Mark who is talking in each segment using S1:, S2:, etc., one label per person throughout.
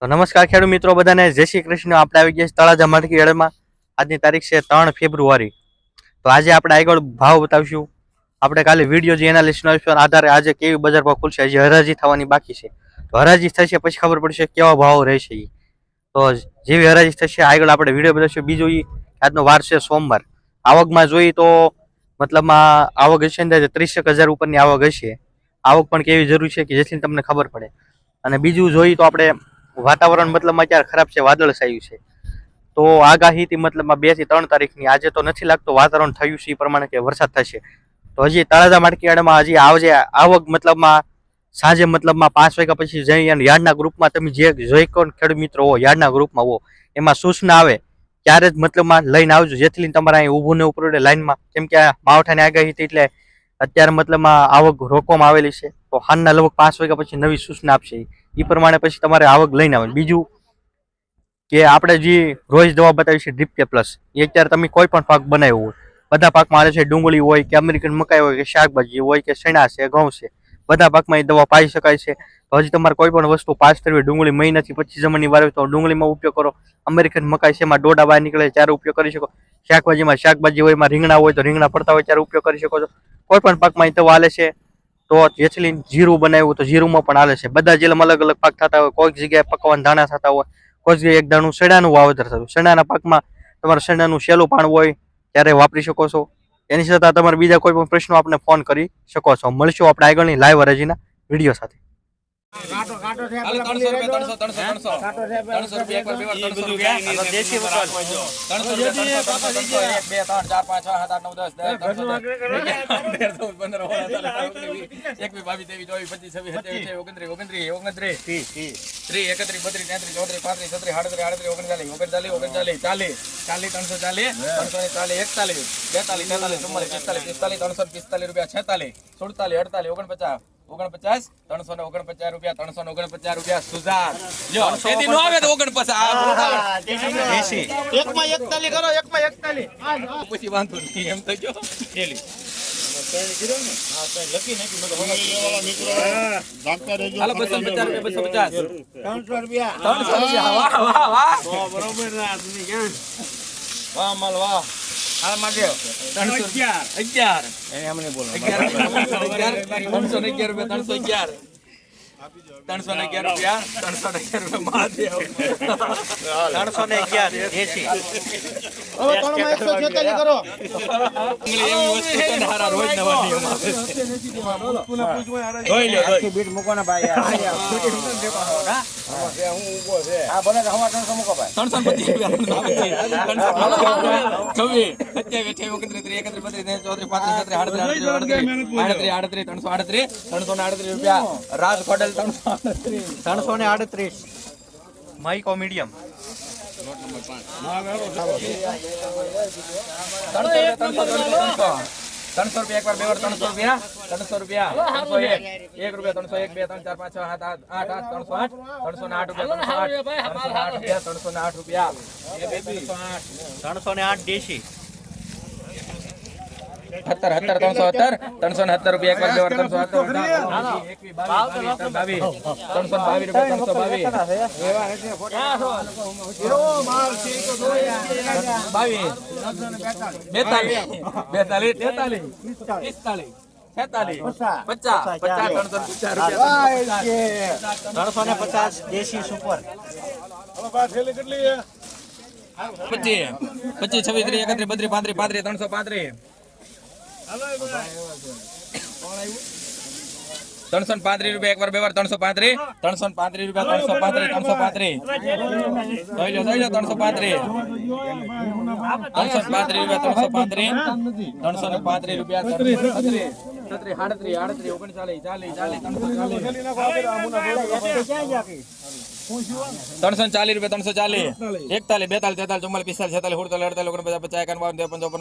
S1: તો નમસ્કાર ખેડૂત મિત્રો બધાને જય શ્રી કૃષ્ણ. આપણે આવી ગયા તળાજા માર્કેટ યાર્ડમાં. આજની તારીખ છે 3 ફેબ્રુઆરી. તો આજે આપણે આગળ ભાવ બતાવીશું. આપણે કાલે વિડીયો જે એનાલિસિસના આધારે આજે કેવી બજાર ભાવ ખુલશે, હજી હરાજી થવાની બાકી છે. તો હરાજી થશે પછી ખબર પડશે કેવા ભાવ રહેશે. તો જેવી હરાજી થશે આગળ આપણે વિડીયો બતાવીશું. બીજું આજનો વાર છે સોમવાર. આવકમાં જોઈએ તો મતલબમાં આવક હશે અંદાજે 30,000 ઉપરની આવક હશે. આવક પણ કેવી જરૂરી છે કે જેથી તમને ખબર પડે. અને બીજું જોઈએ તો આપણે વાતાવરણ મતલબમાં અત્યારે ખરાબ છે, વાદળ છાયું છે. તો આગાહીથી મતલબમાં 2 થી 3 તારીખની આજે તો નથી લાગતું વાતાવરણ થયું છે એ પ્રમાણે કે વરસાદ થશે. તો હજી તળાજા માર્કેટયાર્ડમાં હજી આવક મતલબમાં સાંજે મતલબમાં 5 વાગ્યા પછી જઈ અને યાર્ડના ગ્રુપમાં તમે જે જોઈ કોણ ખેડૂત મિત્રો હો યાર્ડના ગ્રુપમાં હો એમાં સૂચના આવે ત્યારે જ મતલબમાં લઈને આવજો, જેથી તમારે અહીં ઊભું ને ઉપર લાઈનમાં. કેમ કે માવઠાની આગાહી હતી એટલે અત્યારે મતલબમાં આવક રોકવામાં આવેલી છે. તો હાલના લગભગ 5 વાગ્યા પછી નવી સૂચના આપશે. એ પ્રમાણે પછી તમારે આવક લઈને આવે. બીજું કે આપણે જે રોજ દવા બતાવી છે ડ્રીપ પ્લસ, એ અત્યારે તમે કોઈ પણ પાક બનાવ્યો હોય બધા પાકમાં આવે છે. ડુંગળી હોય કે અમેરિકન મકાઈ હોય કે શાકભાજી હોય કે ચણા છે, ઘઉં છે, બધા પાકમાં એ દવા પાઈ શકાય છે. તો હજી તમારે કોઈ પણ વસ્તુ પાસ કરવી હોય, ડુંગળી મહિનાથી 25 જમણની વાર હોય તો ડુંગળીમાં ઉપયોગ કરો. અમેરિકન મકાઈ છે એમાં ડોડા બહાર નીકળે ત્યારે ઉપયોગ કરી શકો. શાકભાજી હોય એમાં રીંગણા હોય તો રીંગણા પડતા હોય ત્યારે ઉપયોગ કરી શકો છો. કોઈ પણ પાકમાં એ દવા હાલે છે. તો જેથી જીરું બનાવ્યું તો જીરુંમાં પણ હાલે છે. બધા જેલમાં અલગ અલગ પાક થતા હોય. કોઈક જગ્યાએ પકવાન ધાણા થતા હોય, કોઈક જગ્યાએ એક દાણું શેણાનું વાવેતર થતું. શેણાના પાકમાં તમારે શેણાનું શેલું પાણ હોય ત્યારે વાપરી શકો છો. એની છતાં તમારે બીજા કોઈ પણ પ્રશ્નો આપણે ફોન કરી શકો છો. મળશું આપણે આગળની લાઈવ હરાજીના વિડીયો સાથે. માઇકો મીડિયમ 300 રૂપિયા એક વાર બે વાર 300 રૂપિયા 301 રૂપિયા 301 2 3 4 5 6 7 8 308 રૂપિયા 308 દેશી 17 317 રૂપિયા એક વાર બે વાર 350 દેશી સુપર 25 26 31 32 33 335 335 રૂપિયા એક વાર બે વાર 335 રૂપિયા 335 340 રૂપિયા 340 41 42 43 44 45 46 47 48 49 50 55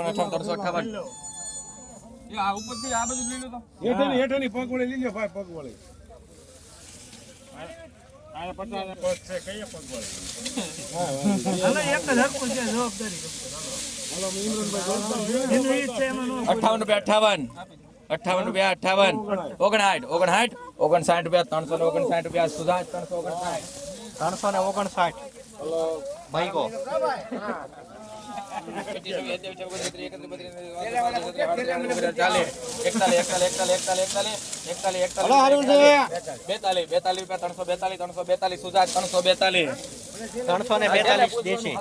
S1: 358 આ ઉપરથી આ બધું લઈ લો તો હેઠની પગ વળે લઈ લો ભાઈ પગ વળે આ 50 પગ છે કઈ પગ વળે હાલો એક જ હરકો છે જવાબદારી હાલો ઇમરાનભાઈ જવાબદારી 58 રૂપિયા 58
S2: 58 રૂપિયા 58 59 59 રૂપિયા 359 રૂપિયા સુધાજ 359
S1: ભાઈકો 342 દેશી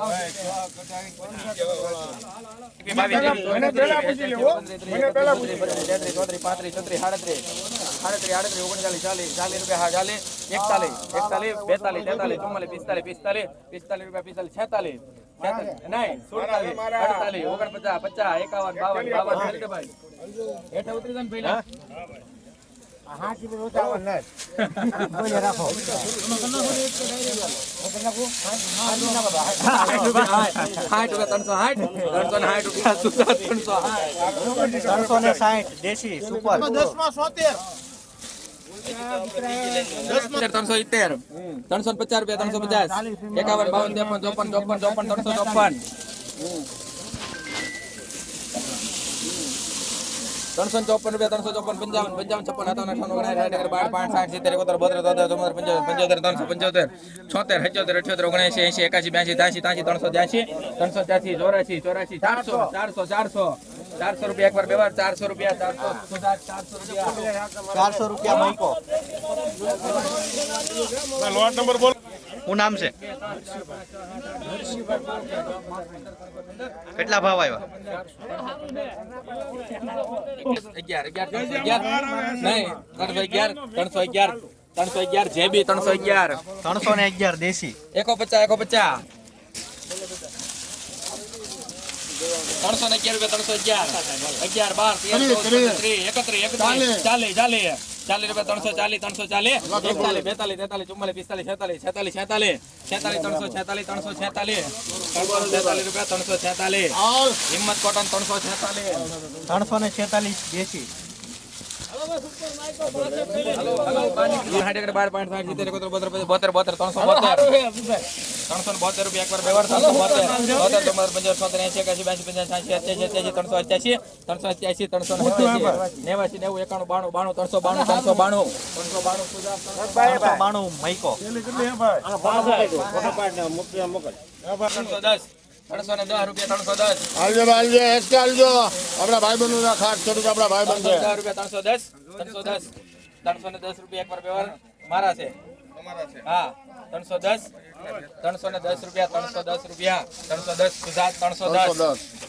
S1: 360 દેશી સુપર
S2: 370 350 રૂપિયા 350 51 52 53 54 354 રૂપિયા 354 55 55 56 57 58 59 60 61 62 63 74 75 76 77 78 79 400 રૂપિયા એકવાર બે વાર 400 રૂપિયા
S1: 400 રૂપિયા મઈકો
S3: લોટ નંબર બોલ
S1: શું નામ છે કેટલા ભાવ આવ્યા
S2: 311 જેબી 311
S1: 311 દેશી
S2: 150 311 રૂપિયા 311 11 12 13 31 હિંમત કોટન
S1: 346 દેશી
S2: 372 રૂપિયા એકવાર બે વાર 372
S1: મઈકો
S2: 310 રૂપિયા 310
S3: આલજો એસકે આલજો આપણા ભાઈબંધો ના ખાસ ખેડૂત આપણા ભાઈબંધ છે
S2: 310 રૂપિયા એકવાર બે વાર મારા છે હા 310 રૂપિયા 310 સુધાત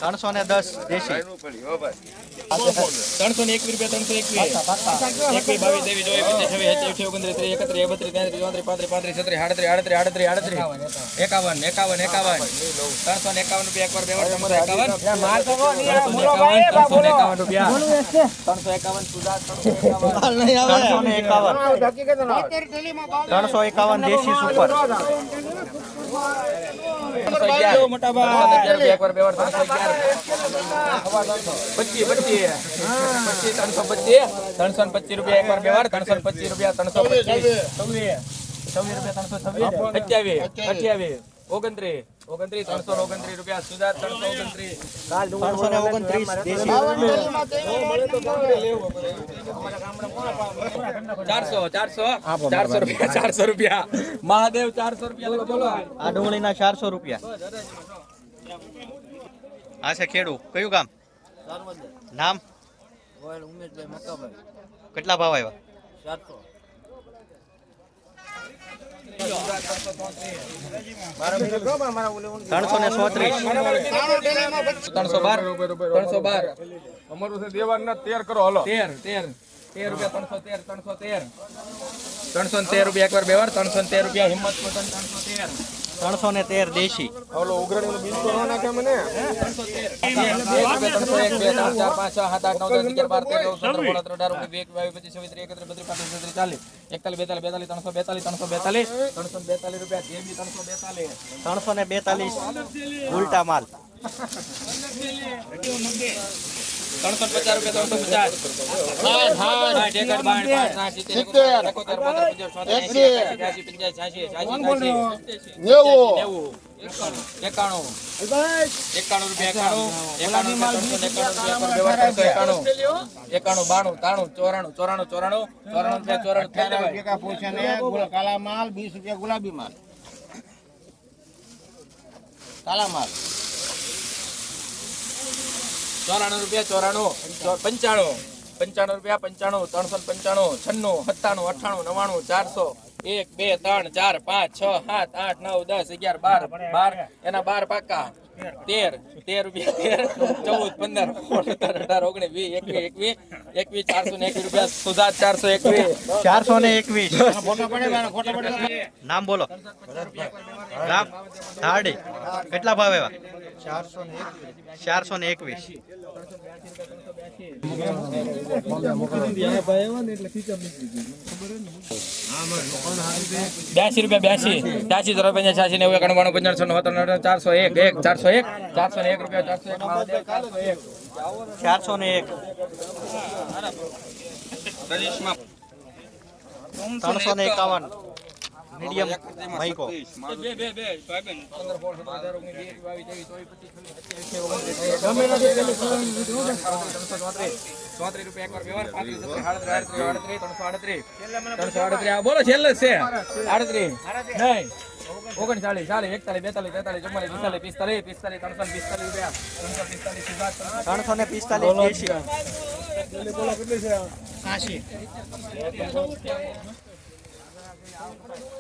S2: 310
S1: દેશી
S2: 321 રૂપિયા 321
S1: 351 દેશી સુપર
S2: 325 રૂપિયા એકવાર બે વાર 325 રૂપિયા 325 28 329 રૂપિયા સુધાર
S1: 329 દેશી
S2: 400 રૂપિયા મહાદેવ 400 રૂપિયા બોલો
S1: આ ડુંગળીના 400 રૂપિયા આ છે ખેડૂ કયું ગામ નામ કેટલા ભાવ આવ્યા
S2: 313 રૂપિયા એકવાર બે વાર 313 રૂપિયા હિંમત કોટન
S1: 313 દેશી
S3: ઓલો ઉઘરાણી નો બીજ તો ના નાખે મને
S1: 342 ઉલટા માલ
S2: 350 રૂપિયા
S3: કાલા માલ 20 રૂપિયા ગુલાબી માલ કાલા માલ
S2: 94 રૂપિયા 95 રૂપિયા 95 395 96 97 98 99 400 1 2 3 4 5 6 7 8 9 10 11 12 એના 12 પાકા 13 રૂપિયા 13 14 15 16 17 18 19 20 21 રૂપિયા સુધાર 421
S1: 421
S3: ફોટો પડે મારા ફોટો પડે
S1: નામ બોલો ગામ ધાડી કેટલા ભાવ એવા 421
S2: 82 રૂપિયા 82 84 85 90 91 95 401 રૂપિયા
S1: 401 351 મીડિયમ માઈકો
S2: 338 બોલો છેલ્લે છે 38 નહીં 39 40 41 42 43 44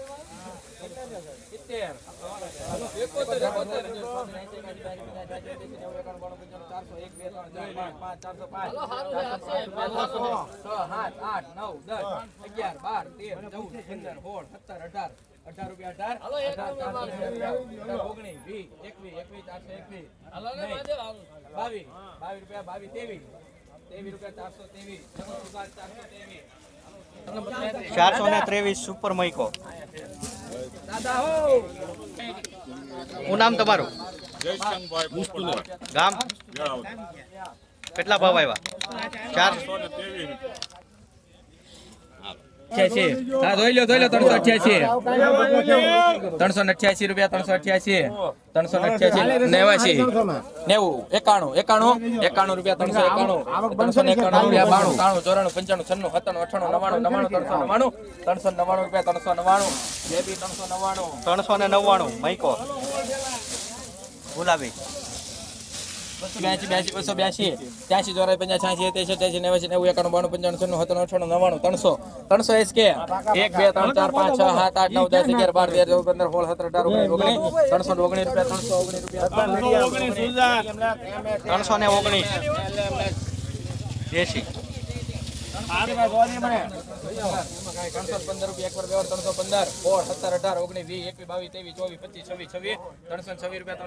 S2: 45 345 રૂપિયા
S1: 423 સુપર માઈકો શું નામ તમારું ગામ કેટલા ભાવ આવ્યા
S2: 488 હા જોઈ લો 388 રૂપિયા 388 90 91 રૂપિયા 391 રૂપિયા 92 95 રૂપિયા 399 જેબી
S1: 399 માઈકો ગુલાબી
S2: 82 282 83 84 85 86 87 90 91 92 95 97 300 SK 1 2 3 4 5 6 7 8 9 10 11 12 13 14 15 16 17 18
S1: 319 દેશી
S2: 315 રૂપિયા 315 17 18 19 20 21 22 23 24 25 26 326 રૂપિયા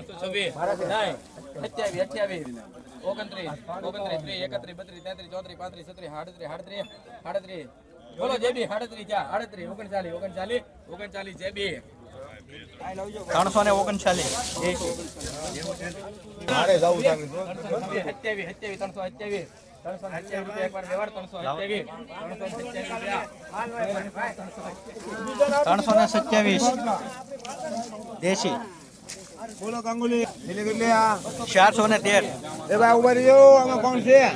S2: 326 38 બોલો જેબી 38 39 જેબી
S1: 339
S3: મારે જવું છે
S2: 327 રૂપિયા એકવાર વ્યવહાર
S1: 327 દેશી
S3: બોલો ગાંગુલી લીલી કેટલી આ
S1: 413
S3: એ ભાઈ ઉભા રહેજો આમાં કોણ છે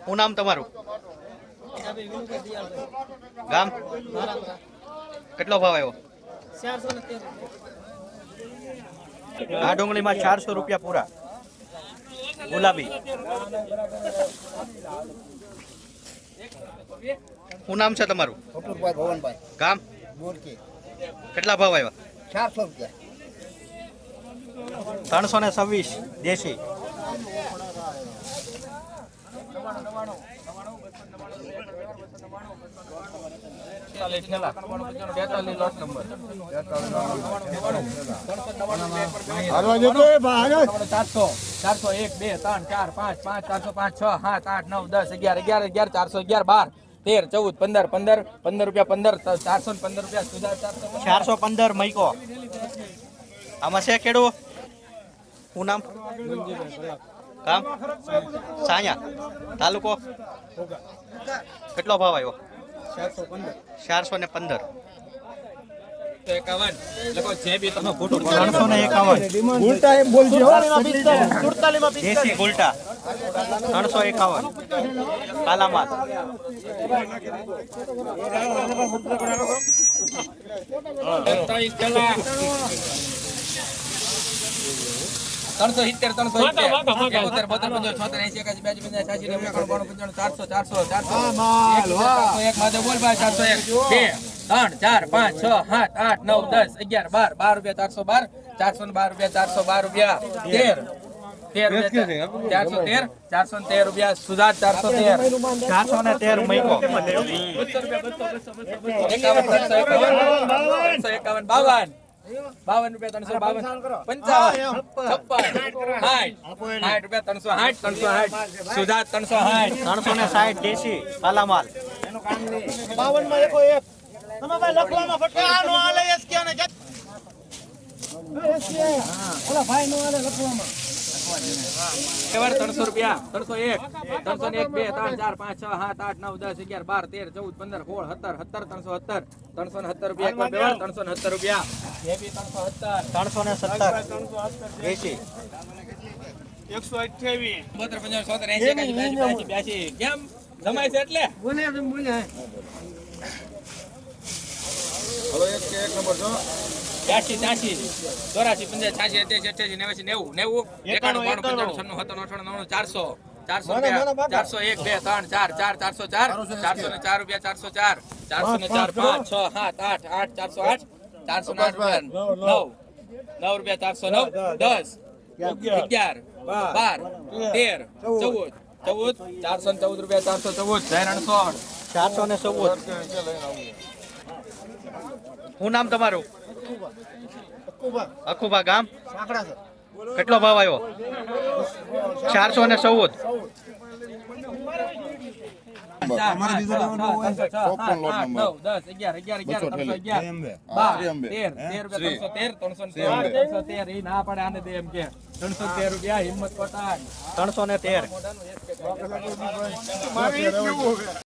S1: શું નામ તમારું ગામ કેટલો ભાવ આવ્યો 413 આ ડુંગળીમાં 400 રૂપિયા પૂરા ગુલાબી શું નામ છે તમારું
S3: કપૂરભાઈ ભવનભાઈ
S1: ગામ
S3: બોરકી
S1: કેટલા ભાવ આવ્યા
S3: 400 રૂપિયા
S1: 326 દેશી
S3: હાલવા જતો એ ભાઈ
S2: 400 401 2 3 4 5 405 6 7 8 9 10 11 411 12 13 14 15 રૂપિયા 15 415 રૂપિયા સુધા
S1: 415 મઈકો આમાં છે કેડું શું નામ ગામ સાયા તાલુકો કેટલો ભાવ આવ્યો 415
S2: 51 લખો જે બી તમે ખોટું
S1: 351 દેશી ગુલટા 351 કાલામાલ
S2: ત્રણસો સિત્તેર 413 રૂપિયા સુધાર
S1: 413 મૈકો
S2: 51 રૂપિયા 352 55 60 રૂપિયા 360 સુધાર 360
S1: 360 દેશી કાલામાલ
S2: 300 રૂપિયા 301 301 2 3 4 5 6 7 8 9 10 11 12 13 14 15 16 17 317 રૂપિયા એક વાર બે વાર 317 રૂપિયા એ બી
S1: 317 દેશી
S2: 128 કેમ જમાય છે એટલે
S3: હલો એક નંબર છો
S2: 82 84 85 86 87 88 90 91 92 95 96 97 98 99 400 401 2 3 4 404 રૂપિયા 404 404 5 6 7 8 8 408 409 રૂપિયા 9 રૂપિયા 10 11 12 13 14 14 414 રૂપિયા 414
S1: શું નામ તમારું અકુબા ગામ કેટલો ભાવ આવ્યો 414
S2: રૂપિયા હિંમત કોટા
S1: 313